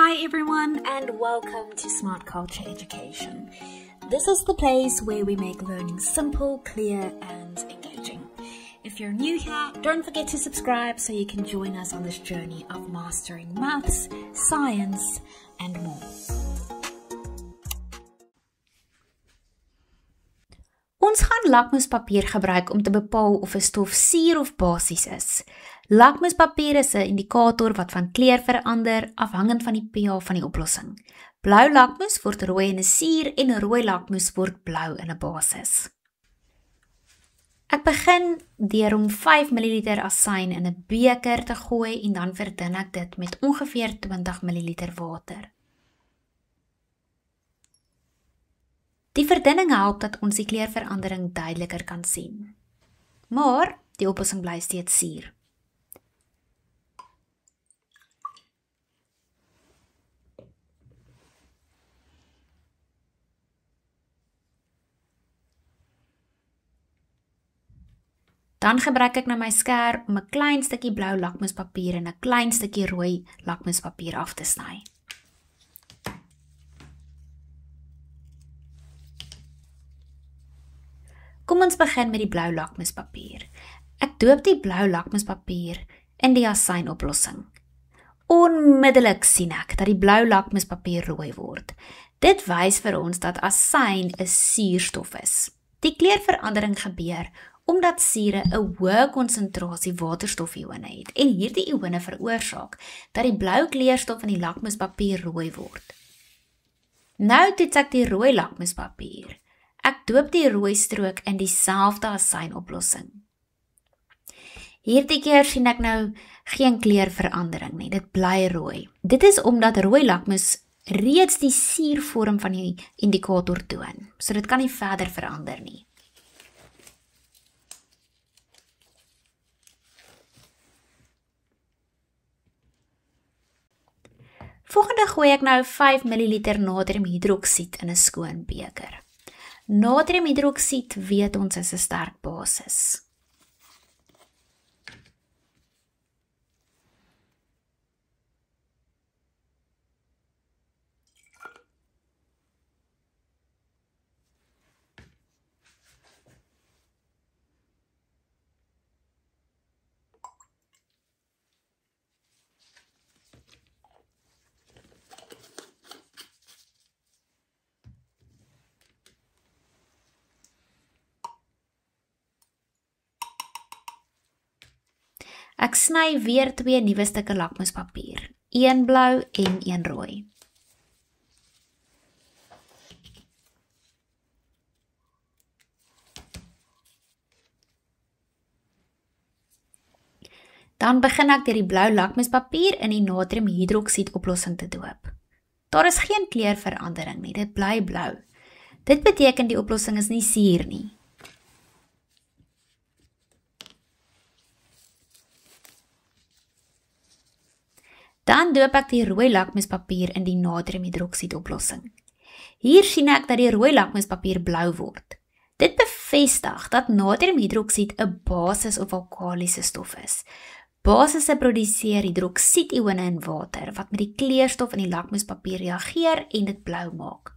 Hi everyone and welcome to Smart Culture Education. This is the place where we make learning simple, clear and engaging. If you're new here, don't forget to subscribe so you can join us on this journey of mastering maths, science and more. Ons gaan lakmoespapier gebruik om te bepaal of 'n stof suur of basies is. Lakmoespapier is 'n indikator wat van kleur verander afhangend van die pH van die oplossing. Blou lakmoes word rooi in 'n suur en rooi lakmoes word blou in 'n basis. Ek begin deur om 5 ml asyn in 'n beker te gooi en dan verdun ek dit met ongeveer 20 ml water. Die verdunning help dat ons die kleurverandering duideliker kan sien. Maar die oplossing bly steeds suur. Dan gebruik ek nou my skêr om 'n klein stukkie blou lakmoespapier en 'n klein stukkie rooi lakmoespapier af te sny. Kom ons begin met die blou lakmoespapier. Ek doop die blou lakmoespapier in die asynoplossing. Onmiddellik sien ek dat die blou lakmoespapier rooi word. Dit wys vir ons dat asyn 'n suurstof is. Die kleurverandering gebeur omdat sure 'n hoë konsentrasie waterstofione het en hierdie ione veroorsaak dat die blou kleurstof in die lakmoespapier rooi word. Nou toets ek die rooi lakmoespapier. Ek doop die rooi strook in dieselfde asynoplossing. Hierdie keer sien ek nou geen kleurverandering nie, dit bly rooi. Dit is omdat rooi lakmoes reeds die suurvorm van die indikator toon, so dit kan nie verder verander nie. Volgende gooi ek nou 5 ml natriumhidroksied in 'n skoon beker. Natriumhidroksied weet ons is 'n sterk basis. Ek sny weer 2 nuwe stukke lakmoespapier, 1 blou en 1 rooi. Dan begin ek deur die blou lakmoespapier in die natriumhidroksied oplossing te doop. Daar is geen kleurverandering nie, dit bly blou. Dit beteken die oplossing is nie suur nie. Dan doop ek die rooi lakmoespapier in die natriumhidroksied oplossing. Hier sien ek dat die rooi lakmoespapier blou word. Dit bevestig dat natriumhidroksied 'n basis of alkalisiese stof is. Basisse produseer hidroksiedione in water wat met die kleurstof in die lakmoespapier reageer en dit blou maak.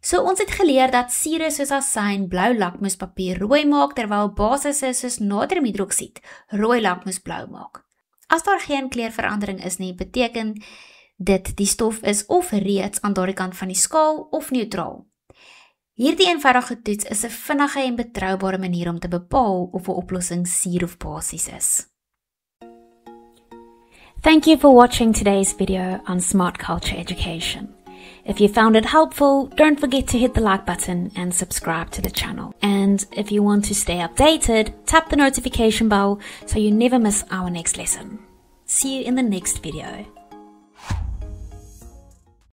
So ons het geleer dat sure soos asyn blou lakmoespapier rooi maak terwyl basisse soos natriumhidroksied rooi lakmoes blou maak. As daar geen kleurverandering is nie, beteken dit die stof is of reeds aan daardie kant van die skaal of neutraal. Hierdie eenvoudige toets is 'n vinnige en betroubare manier om te bepaal of 'n oplossing suur of basies is. Thank you for watching today's video on Smart Culture Education. If you found it helpful, don't forget to hit the like button and subscribe to the channel. And if you want to stay updated, tap the notification bell so you never miss our next lesson. See you in the next video.